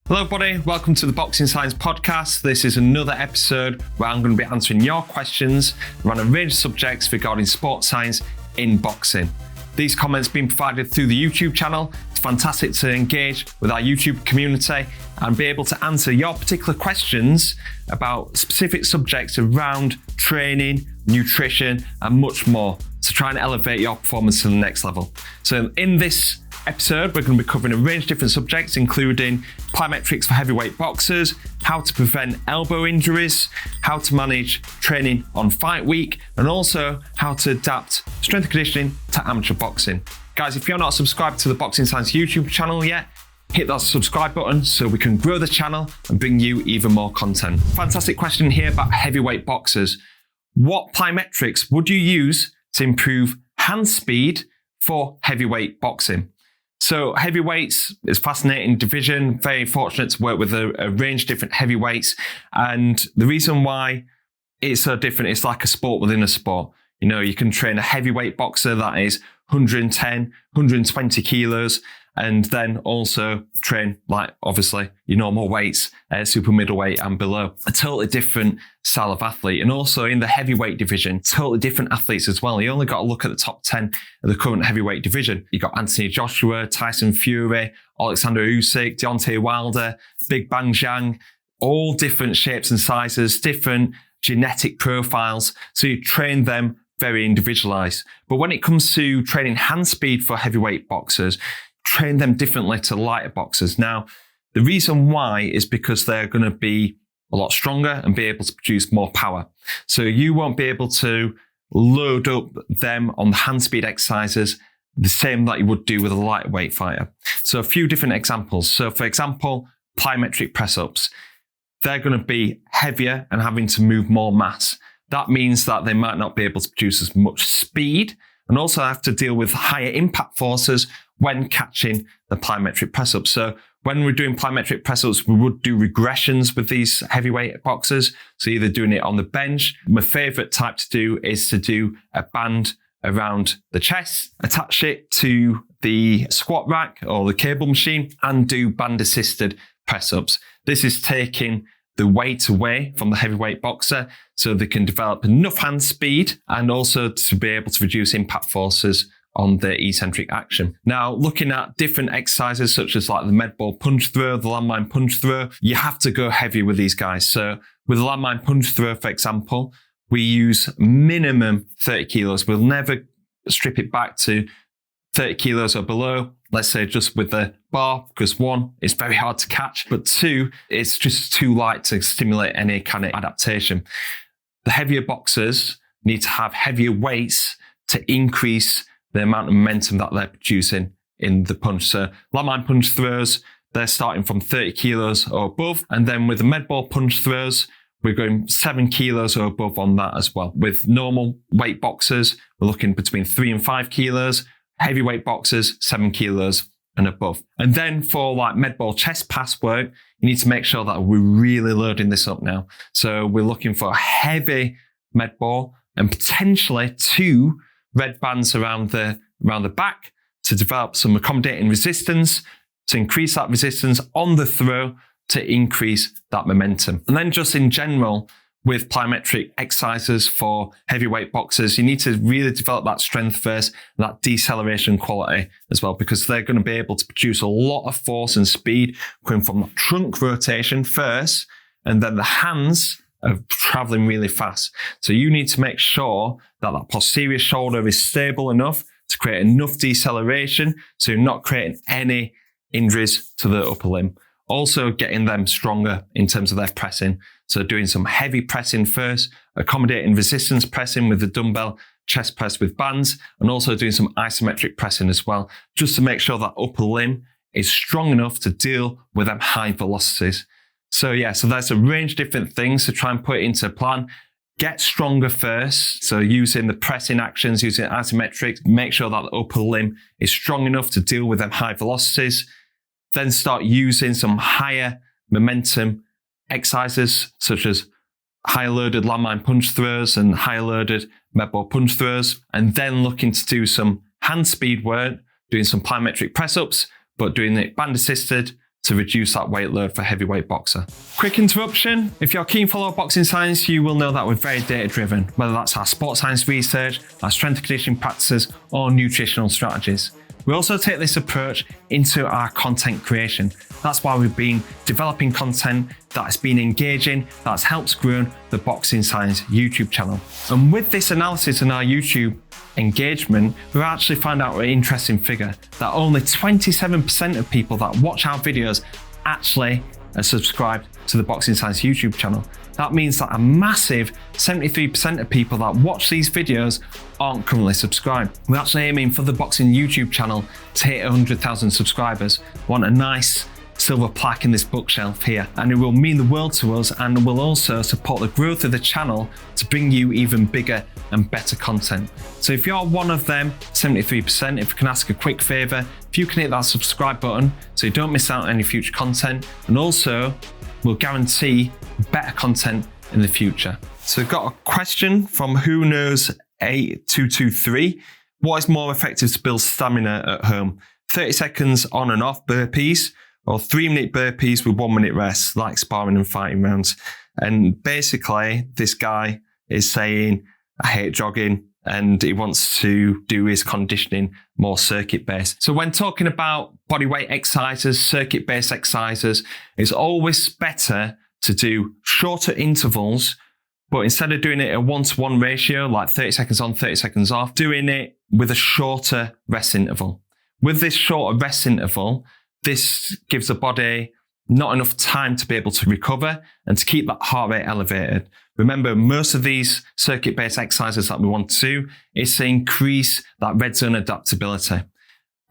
Hello everybody, welcome to the Boxing Science Podcast. This is another episode where I'm going to be answering your questions around a range of subjects regarding sports science in boxing. These comments being provided through the YouTube channel. It's fantastic to engage with our YouTube community and be able to answer your particular questions about specific subjects around training, nutrition, and much more to try and elevate your performance to the next level. So in this episode, we're going to be covering a range of different subjects, including plyometrics for heavyweight boxers, how to prevent elbow injuries, how to manage training on fight week, and also how to adapt strength and conditioning to amateur boxing. Guys, if you're not subscribed to the Boxing Science YouTube channel yet, hit that subscribe button so we can grow the channel and bring you even more content. Fantastic question here about heavyweight boxers. What plyometrics would you use to improve hand speed for heavyweight boxing? So heavyweights is a fascinating division, very fortunate to work with a range of different heavyweights. And the reason why it's so different, it's like a sport within a sport. You know, you can train a heavyweight boxer that is 110, 120 kilos, and then also train like obviously your normal weights, super middleweight and below. A totally different style of athlete. And also in the heavyweight division, totally different athletes as well. You only got to look at the top 10 of the current heavyweight division. You got Anthony Joshua, Tyson Fury, Alexander Usyk, Deontay Wilder, Big Bang Zhang, all different shapes and sizes, different genetic profiles. So you train them very individualized. But when it comes to training hand speed for heavyweight boxers, train them differently to lighter boxers. Now, the reason why is because they're going to be a lot stronger and be able to produce more power. So you won't be able to load up them on the hand speed exercises the same that you would do with a lightweight fighter. So a few different examples. So for example, plyometric press-ups. They're going to be heavier and having to move more mass. That means that they might not be able to produce as much speed and also have to deal with higher impact forces when catching the plyometric press-ups. So when we're doing plyometric press-ups, we would do regressions with these heavyweight boxers. So either doing it on the bench. My favorite type to do is to do a band around the chest, attach it to the squat rack or the cable machine and do band-assisted press-ups. This is taking the weight away from the heavyweight boxer so they can develop enough hand speed and also to be able to reduce impact forces on the eccentric action. Now, looking at different exercises such as like the med ball punch throw, the landmine punch throw, you have to go heavy with these guys. So with the landmine punch throw, for example, we use minimum 30 kilos. We'll never strip it back to 30 kilos or below. Let's say just with the bar, because one, it's very hard to catch, but two, it's just too light to stimulate any kind of adaptation. The heavier boxers need to have heavier weights to increase the amount of momentum that they're producing in the punch. So landmine punch throws, they're starting from 30 kilos or above. And then with the med ball punch throws, we're going 7 kilos or above on that as well. With normal weight boxers, we're looking between 3 and 5 kilos. Heavyweight boxers, 7 kilos and above. And then for like med ball chest pass work, you need to make sure that we're really loading this up now. So we're looking for a heavy med ball and potentially 2 red bands around the back to develop some accommodating resistance, to increase that resistance on the throw to increase that momentum. And then just in general, with plyometric exercises for heavyweight boxers, you need to really develop that strength first, that deceleration quality as well, because they're going to be able to produce a lot of force and speed coming from that trunk rotation first, and then the hands are traveling really fast. So you need to make sure that that posterior shoulder is stable enough to create enough deceleration so you're not creating any injuries to the upper limb. Also getting them stronger in terms of their pressing. So doing some heavy pressing first, accommodating resistance pressing with the dumbbell chest press with bands, and also doing some isometric pressing as well, just to make sure that upper limb is strong enough to deal with them high velocities. So yeah, so there's a range of different things to try and put into a plan. Get stronger first. So using the pressing actions, using isometrics, make sure that the upper limb is strong enough to deal with them high velocities. Then start using some higher momentum exercises such as higher loaded landmine punch throws and higher loaded med ball punch throws, and then looking to do some hand speed work, doing some plyometric press ups, but doing it band assisted to reduce that weight load for heavyweight boxer. Quick interruption. If you're a keen follower of boxing science, you will know that we're very data driven, whether that's our sports science research, our strength and conditioning practices, or nutritional strategies. We also take this approach into our content creation. That's why we've been developing content that has been engaging, that's helped grow the Boxing Science YouTube channel. And with this analysis in our YouTube engagement, we've actually found out an interesting figure that only 27% of people that watch our videos actually are subscribed to the Boxing Science YouTube channel. That means that a massive 73% of people that watch these videos aren't currently subscribed. We're actually aiming for the Boxing YouTube channel to hit 100,000 subscribers. We want a nice silver plaque in this bookshelf here, and it will mean the world to us, and will also support the growth of the channel to bring you even bigger and better content. So if you're one of them 73%, if I can ask a quick favor, if you can hit that subscribe button so you don't miss out on any future content, and also we'll guarantee better content in the future. So we've got a question from Who Knows 8223. What is more effective to build stamina at home? 30 seconds on and off burpees, or 3-minute burpees with 1-minute rest, like sparring and fighting rounds? And basically, this guy is saying, I hate jogging, and he wants to do his conditioning more circuit-based. So when talking about bodyweight exercises, circuit-based exercises, it's always better to do shorter intervals, but instead of doing it a 1-to-1 ratio, like 30 seconds on, 30 seconds off, doing it with a shorter rest interval. With this shorter rest interval, this gives the body not enough time to be able to recover and to keep that heart rate elevated. Remember, most of these circuit-based exercises that we want to do is to increase that red zone adaptability.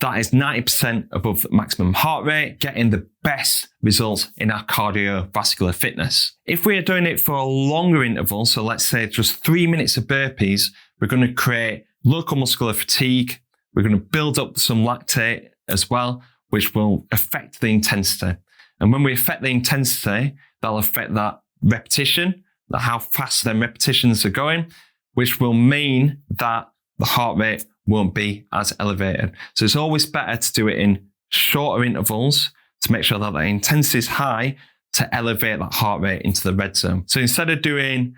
That is 90% above maximum heart rate, getting the best results in our cardiovascular fitness. If we are doing it for a longer interval, so let's say just 3 minutes of burpees, we're going to create local muscular fatigue. We're going to build up some lactate as well, which will affect the intensity. And when we affect the intensity, that'll affect that repetition, how fast them repetitions are going, which will mean that the heart rate won't be as elevated. So it's always better to do it in shorter intervals to make sure that the intensity is high to elevate that heart rate into the red zone. So instead of doing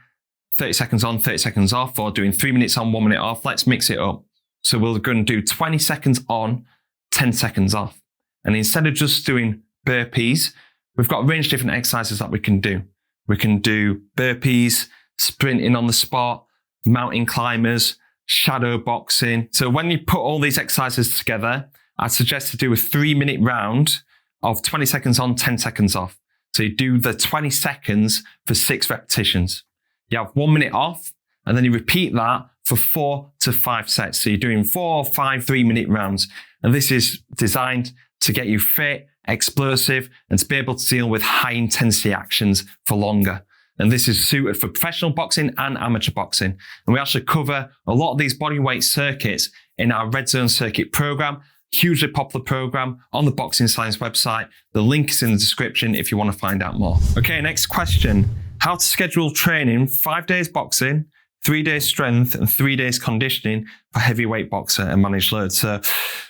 30 seconds on, 30 seconds off, or doing 3 minutes on, 1 minute off, let's mix it up. So we're going to do 20 seconds on, 10 seconds off. And instead of just doing burpees, we've got a range of different exercises that we can do. We can do burpees, sprinting on the spot, mountain climbers, shadow boxing. So when you put all these exercises together, I'd suggest to do a 3-minute round of 20 seconds on, 10 seconds off. So you do the 20 seconds for 6 repetitions. You have 1 minute off, and then you repeat that for 4 to 5 sets. So you're doing 4 or 5 3-minute rounds. And this is designed to get you fit, explosive, and to be able to deal with high intensity actions for longer. And this is suited for professional boxing and amateur boxing. And we actually cover a lot of these bodyweight circuits in our Red Zone Circuit program, hugely popular program on the Boxing Science website. The link is in the description if you want to find out more. Okay, next question. How to schedule training 5 days boxing, 3 days strength, and 3 days conditioning for heavyweight boxer and managed load. So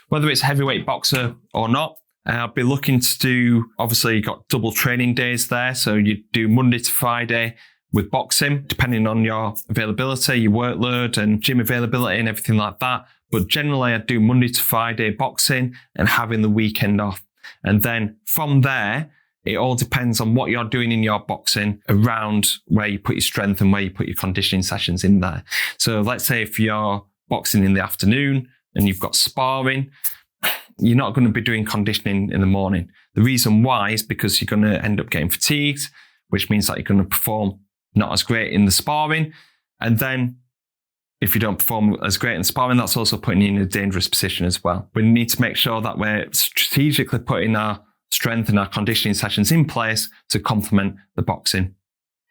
whether it's heavyweight boxer or not, I'll be looking to do, obviously you've got double training days there. So you do Monday to Friday with boxing, depending on your availability, your workload and gym availability and everything like that. But generally I do Monday to Friday boxing and having the weekend off. And then from there, it all depends on what you're doing in your boxing around where you put your strength and where you put your conditioning sessions in there. So let's say if you're boxing in the afternoon and you've got sparring, you're not going to be doing conditioning in the morning. The reason why is because you're going to end up getting fatigued, which means that you're going to perform not as great in the sparring. And then if you don't perform as great in sparring, that's also putting you in a dangerous position as well. We need to make sure that we're strategically putting our strength and our conditioning sessions in place to complement the boxing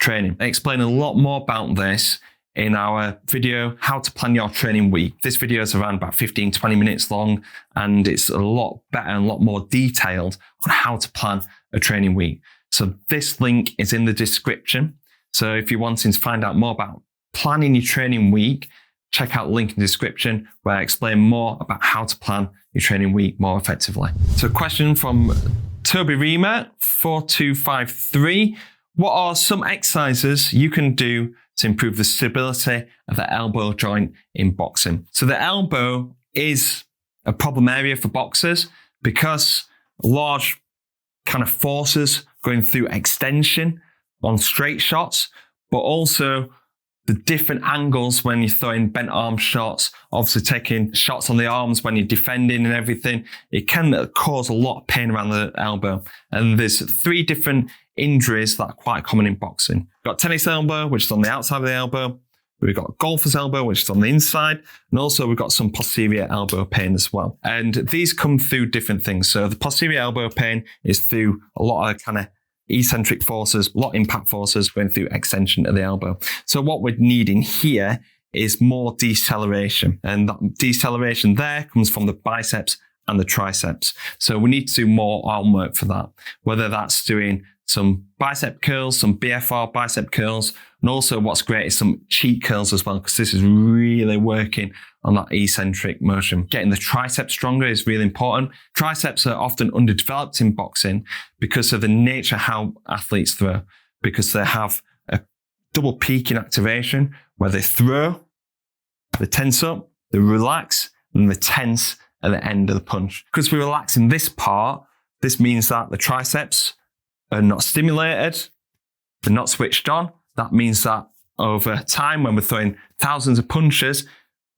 training. I explain a lot more about this in our video, How to Plan Your Training Week. This video is around about 15-20 minutes long, and it's a lot better and a lot more detailed on how to plan a training week. So this link is in the description. So if you're wanting to find out more about planning your training week, check out the link in the description where I explain more about how to plan your training week more effectively. So a question from Toby Reamer, 4253. What are some exercises you can do to improve the stability of the elbow joint in boxing? So the elbow is a problem area for boxers because large kind of forces going through extension on straight shots, but also the different angles when you're throwing bent arm shots, obviously taking shots on the arms when you're defending and everything, it can cause a lot of pain around the elbow. And there's 3 different injuries that are quite common in boxing. We've got tennis elbow, which is on the outside of the elbow. We've got golfer's elbow, which is on the inside. And also we've got some posterior elbow pain as well. And these come through different things. So the posterior elbow pain is through a lot of kind of eccentric forces, a lot of impact forces going through extension of the elbow. So what we're needing here is more deceleration. And that deceleration there comes from the biceps and the triceps. So we need to do more arm work for that, whether that's doing some bicep curls, some BFR bicep curls, and also what's great is some cheek curls as well, because this is really working on that eccentric motion. Getting the triceps stronger is really important. Triceps are often underdeveloped in boxing because of the nature of how athletes throw, because they have a double peak in activation where they throw, they tense up, they relax, and they tense at the end of the punch. Because we relax in this part, this means that the triceps are not stimulated, they're not switched on. That means that over time, when we're throwing thousands of punches,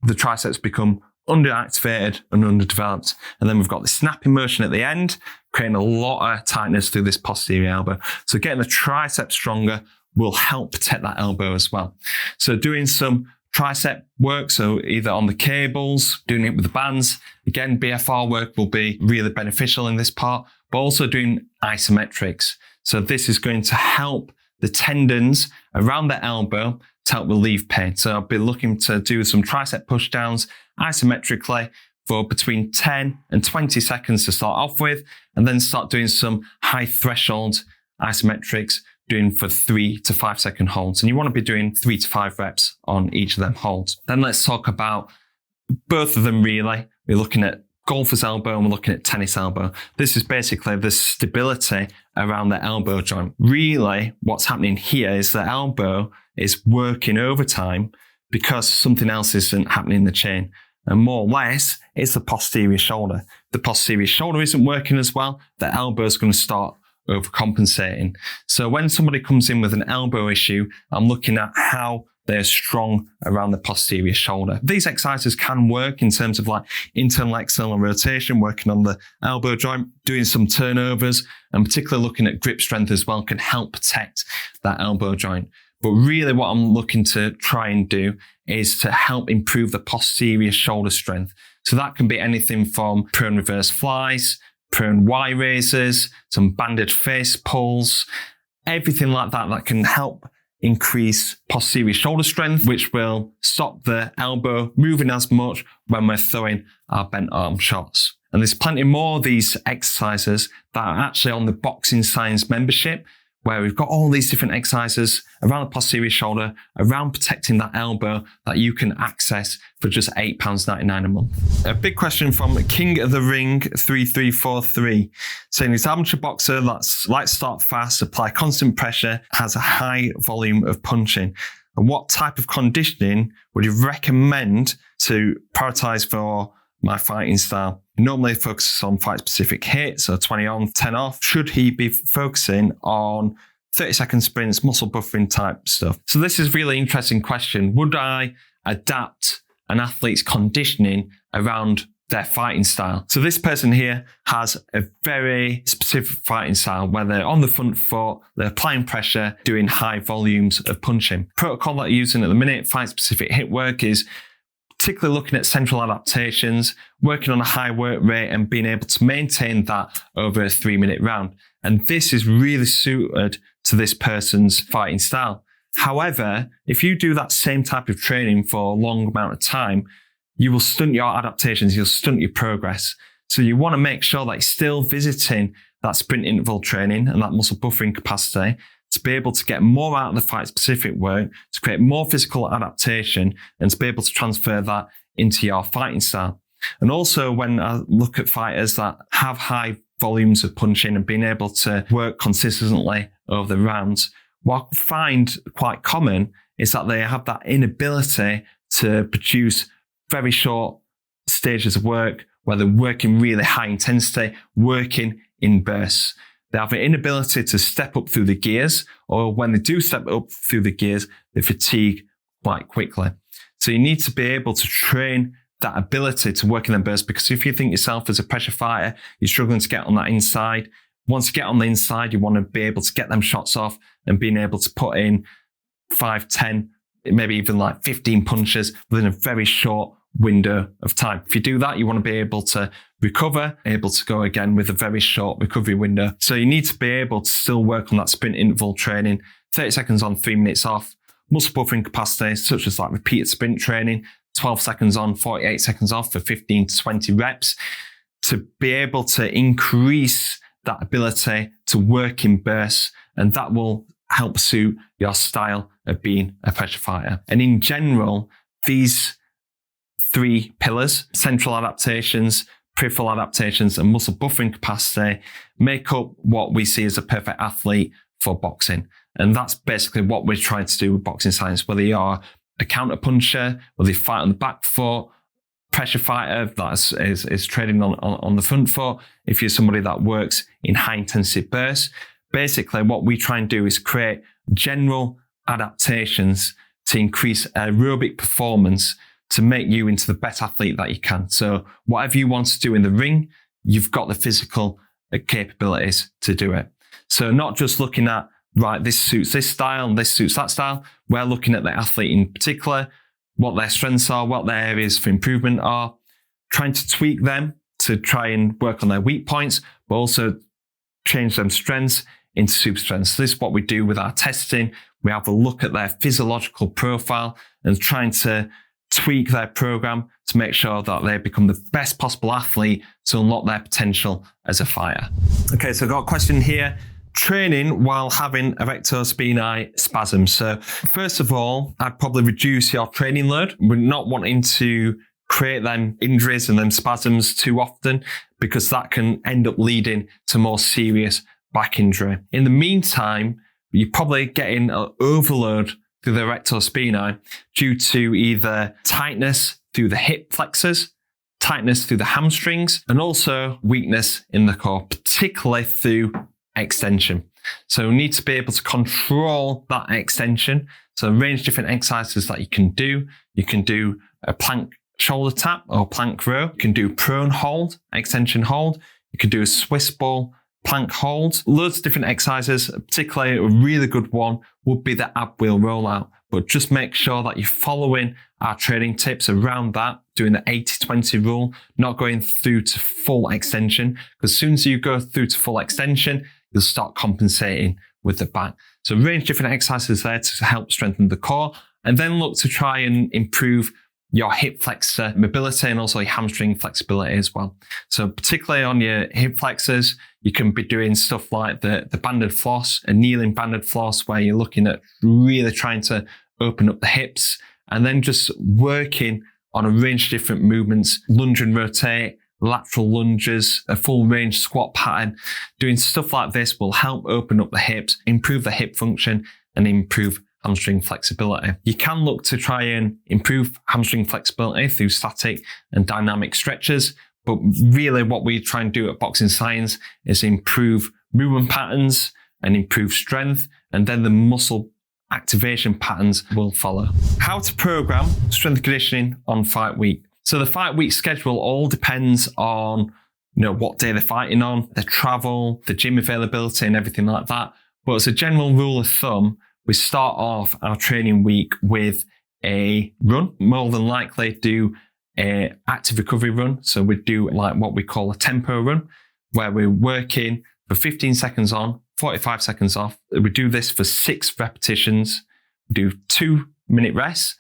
the triceps become underactivated and underdeveloped. And then we've got the snapping motion at the end, creating a lot of tightness through this posterior elbow. So getting the triceps stronger will help protect that elbow as well. So doing some tricep work, so either on the cables, doing it with the bands. Again, BFR work will be really beneficial in this part, but also doing isometrics. So this is going to help the tendons around the elbow to help relieve pain. So I'll be looking to do some tricep push downs isometrically for between 10 and 20 seconds to start off with, and then start doing some high threshold isometrics, doing for 3 to 5 second holds. And you want to be doing 3 to 5 reps on each of them holds. Then let's talk about both of them really. We're looking at golfer's elbow and we're looking at tennis elbow. This is basically the stability around the elbow joint. Really, what's happening here is the elbow is working overtime because something else isn't happening in the chain. And more or less, it's the posterior shoulder. The posterior shoulder isn't working as well. The elbow is going to start overcompensating. So when somebody comes in with an elbow issue, I'm looking at how they're strong around the posterior shoulder. These exercises can work in terms of like internal external rotation, working on the elbow joint, doing some turnovers, and particularly looking at grip strength as well can help protect that elbow joint. But really what I'm looking to try and do is to help improve the posterior shoulder strength. So that can be anything from prone reverse flies, prone Y raises, some banded face pulls, everything like that that can help increase posterior shoulder strength, which will stop the elbow moving as much when we're throwing our bent arm shots. And there's plenty more of these exercises that are actually on the Boxing Science membership, where we've got all these different exercises around the posterior shoulder, around protecting that elbow that you can access for just £8.99 a month. A big question from King of the Ring 3343, saying he's an amateur boxer that's like to start fast, apply constant pressure, has a high volume of punching. And what type of conditioning would you recommend to prioritize for my fighting style? Normally focuses on fight-specific hits, so 20 on, 10 off. Should he be focusing on 30-second sprints, muscle buffering type stuff? So this is a really interesting question. Would I adapt an athlete's conditioning around their fighting style? So this person here has a very specific fighting style where they're on the front foot, they're applying pressure, doing high volumes of punching. Protocol that you're using at the minute, fight-specific hit work, is particularly looking at central adaptations, working on a high work rate and being able to maintain that over a 3-minute round. And this is really suited to this person's fighting style. However, if you do that same type of training for a long amount of time, you will stunt your adaptations, you'll stunt your progress. So you want to make sure that you're still visiting that sprint interval training and that muscle buffering capacity to be able to get more out of the fight-specific work, to create more physical adaptation, and to be able to transfer that into your fighting style. And also, when I look at fighters that have high volumes of punching and being able to work consistently over the rounds, what I find quite common is that they have that inability to produce very short stages of work where they're working really high intensity, working in bursts. They have an inability to step up through the gears, or when they do step up through the gears, they fatigue quite quickly. So you need to be able to train that ability to work in them bursts, because if you think yourself as a pressure fighter, you're struggling to get on that inside. Once you get on the inside, you want to be able to get them shots off and being able to put in 5, 10, maybe even like 15 punches within a very short window of time. If you do that, you want to be able to recover, able to go again with a very short recovery window. So you need to be able to still work on that sprint interval training, 30 seconds on, 3 minutes off, muscle buffering capacity, such as like repeated sprint training, 12 seconds on, 48 seconds off for 15 to 20 reps, to be able to increase that ability to work in bursts, and that will help suit your style of being a pressure fighter. And in general, these 3 pillars, central adaptations, peripheral adaptations, and muscle buffering capacity, make up what we see as a perfect athlete for boxing. And that's basically what we're trying to do with boxing science, whether you are a counter puncher, whether you fight on the back foot, pressure fighter that is trading on the front foot, if you're somebody that works in high intensity bursts. Basically, what we try and do is create general adaptations to increase aerobic performance to make you into the best athlete that you can. So whatever you want to do in the ring, you've got the physical capabilities to do it. So not just looking at, right, this suits this style and this suits that style. We're looking at the athlete in particular, what their strengths are, what their areas for improvement are, trying to tweak them to try and work on their weak points, but also change them strengths into super strengths. So this is what we do with our testing. We have a look at their physiological profile and trying to tweak their program to make sure that they become the best possible athlete to unlock their potential as a fighter. Okay, so I've got a question here. Training while having erector spinae spasm. So first of all, I'd probably reduce your training load. We're not wanting to create them injuries and them spasms too often, because that can end up leading to more serious back injury. In the meantime, you're probably getting an overload through the erector spinae due to either tightness through the hip flexors, tightness through the hamstrings, and also weakness in the core, particularly through extension. So we need to be able to control that extension. So a range of different exercises that you can do. You can do a plank shoulder tap or plank row. You can do prone hold, extension hold. You can do a Swiss ball plank hold. Loads of different exercises. Particularly a really good one would be the ab wheel rollout. But just make sure that you're following our training tips around that, doing the 80-20 rule, not going through to full extension. Because as soon as you go through to full extension, you'll start compensating with the back. So a range of different exercises there to help strengthen the core, and then look to try and improve your hip flexor mobility and also your hamstring flexibility as well. So particularly on your hip flexors, you can be doing stuff like the banded floss, a kneeling banded floss, where you're looking at really trying to open up the hips, and then just working on a range of different movements, lunge and rotate, lateral lunges, a full range squat pattern. Doing stuff like this will help open up the hips, improve the hip function, and improve hamstring flexibility. You can look to try and improve hamstring flexibility through static and dynamic stretches, but really what we try and do at Boxing Science is improve movement patterns and improve strength, and then the muscle activation patterns will follow. How to program strength and conditioning on fight week. So the fight week schedule all depends on, what day they're fighting on, their travel, the gym availability and everything like that. But as a general rule of thumb, we start off our training week with a run. More than likely do an active recovery run. So we do like what we call a tempo run, where we're working for 15 seconds on, 45 seconds off. We do this for 6 repetitions. We do 2-minute rests,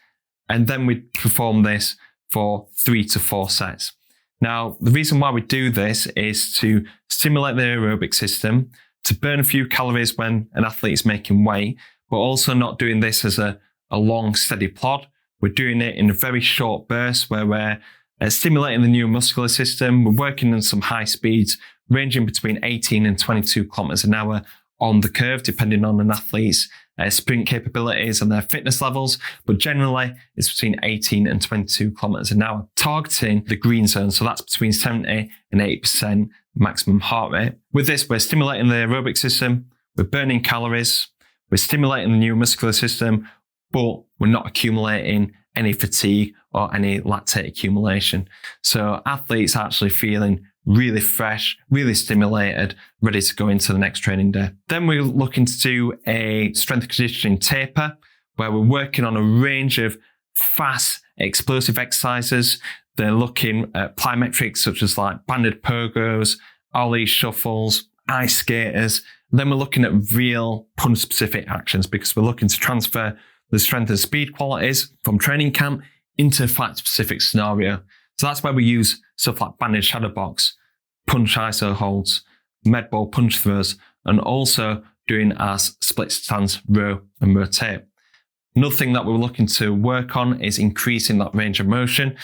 and then we perform this for 3 to 4 sets. Now, the reason why we do this is to stimulate the aerobic system, to burn a few calories when an athlete is making weight, but also not doing this as a long, steady plod. We're doing it in a very short burst where we're stimulating the neuromuscular system. We're working on some high speeds, ranging between 18 and 22 kilometers an hour on the curve, depending on an athlete's sprint capabilities and their fitness levels. But generally, it's between 18 and 22 kilometers an hour, targeting the green zone. So that's between 70 and 80% maximum heart rate. With this, we're stimulating the aerobic system, we're burning calories, we're stimulating the neuromuscular system, but we're not accumulating any fatigue or any lactate accumulation. So athletes are actually feeling really fresh, really stimulated, ready to go into the next training day. Then we're looking to do a strength conditioning taper where we're working on a range of fast, explosive exercises. They're looking at plyometrics such as like banded pogos, ollie shuffles, ice skaters. And then we're looking at real punch-specific actions because we're looking to transfer the strength and speed qualities from training camp into a fight-specific scenario. So that's where we use stuff like banded shadow box, punch iso holds, med ball punch throws, and also doing our split stance row and rotate. Another thing that we're looking to work on is increasing that range of motion,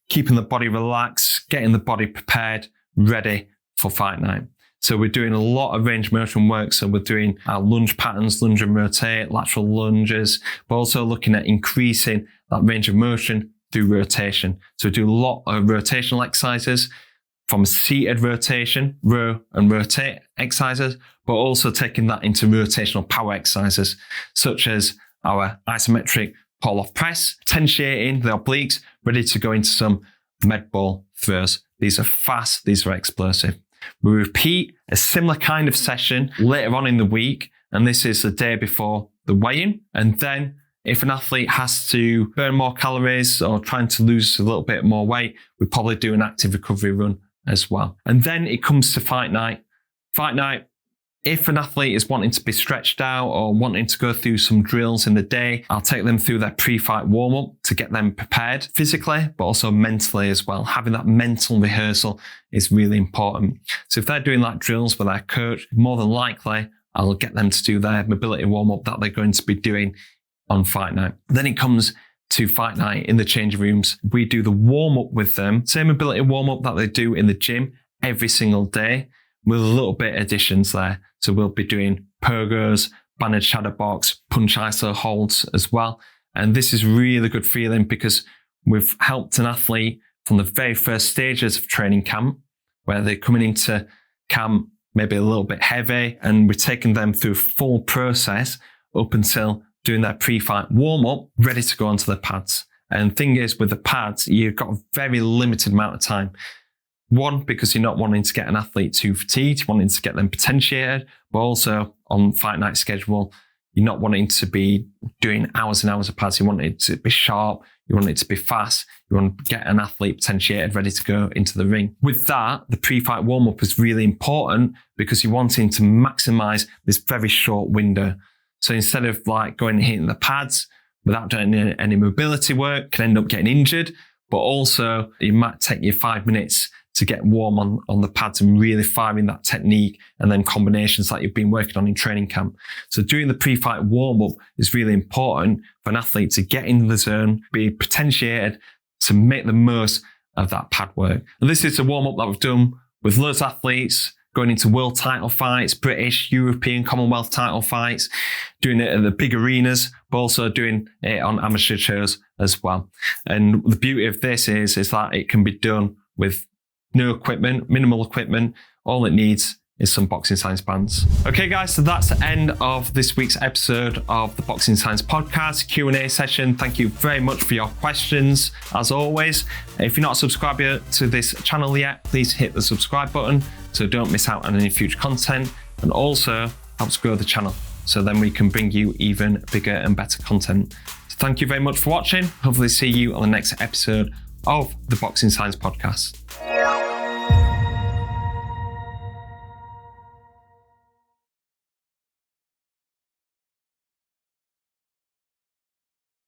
keeping the body relaxed, getting the body prepared, ready for fight night. So we're doing a lot of range of motion work. So we're doing our lunge patterns, lunge and rotate, lateral lunges, but also looking at increasing that range of motion through rotation. So we do a lot of rotational exercises from seated rotation, row and rotate exercises, but also taking that into rotational power exercises, such as our isometric pull-off press, potentiating the obliques, ready to go into some med ball throws. These are fast, these are explosive. We repeat a similar kind of session later on in the week, and this is the day before the weigh-in. And then if an athlete has to burn more calories or trying to lose a little bit more weight, we probably do an active recovery run as well. And then it comes to fight night. Fight night, if an athlete is wanting to be stretched out or wanting to go through some drills in the day, I'll take them through their pre-fight warm-up to get them prepared physically, but also mentally as well. Having that mental rehearsal is really important. So if they're doing like drills with their coach, more than likely, I'll get them to do their mobility warm-up that they're going to be doing on fight night. Then it comes to fight night in the change rooms. We do the warm-up with them, same mobility warm-up that they do in the gym every single day, with a little bit additions there. So we'll be doing pogos, banded shadow box, punch iso holds as well. And this is really good feeling because we've helped an athlete from the very first stages of training camp, where they're coming into camp maybe a little bit heavy, and we're taking them through a full process up until doing their pre-fight warm-up, ready to go onto the pads. And thing is, with the pads, you've got a very limited amount of time. One, because you're not wanting to get an athlete too fatigued, you're wanting to get them potentiated, but also on fight night schedule, you're not wanting to be doing hours and hours of pads. You want it to be sharp, you want it to be fast, you want to get an athlete potentiated, ready to go into the ring. With that, the pre-fight warm-up is really important because you're wanting to maximize this very short window. So instead of like going and hitting the pads without doing any mobility work, can end up getting injured, but also it might take you 5 minutes to get warm on the pads and really firing that technique and then combinations that you've been working on in training camp. So doing the pre-fight warm-up is really important for an athlete to get into the zone, be potentiated to make the most of that pad work. And this is a warm-up that we've done with loads of athletes going into world title fights, British, European, Commonwealth title fights, doing it at the big arenas, but also doing it on amateur shows as well. And the beauty of this is that it can be done with no equipment, minimal equipment. All it needs is some boxing science bands. Okay guys, so that's the end of this week's episode of the Boxing Science Podcast Q&A session. Thank you very much for your questions. As always, if you're not subscribed to this channel yet, please hit the subscribe button so don't miss out on any future content, and also helps grow the channel so then we can bring you even bigger and better content. So thank you very much for watching. Hopefully see you on the next episode of the Boxing Science Podcast.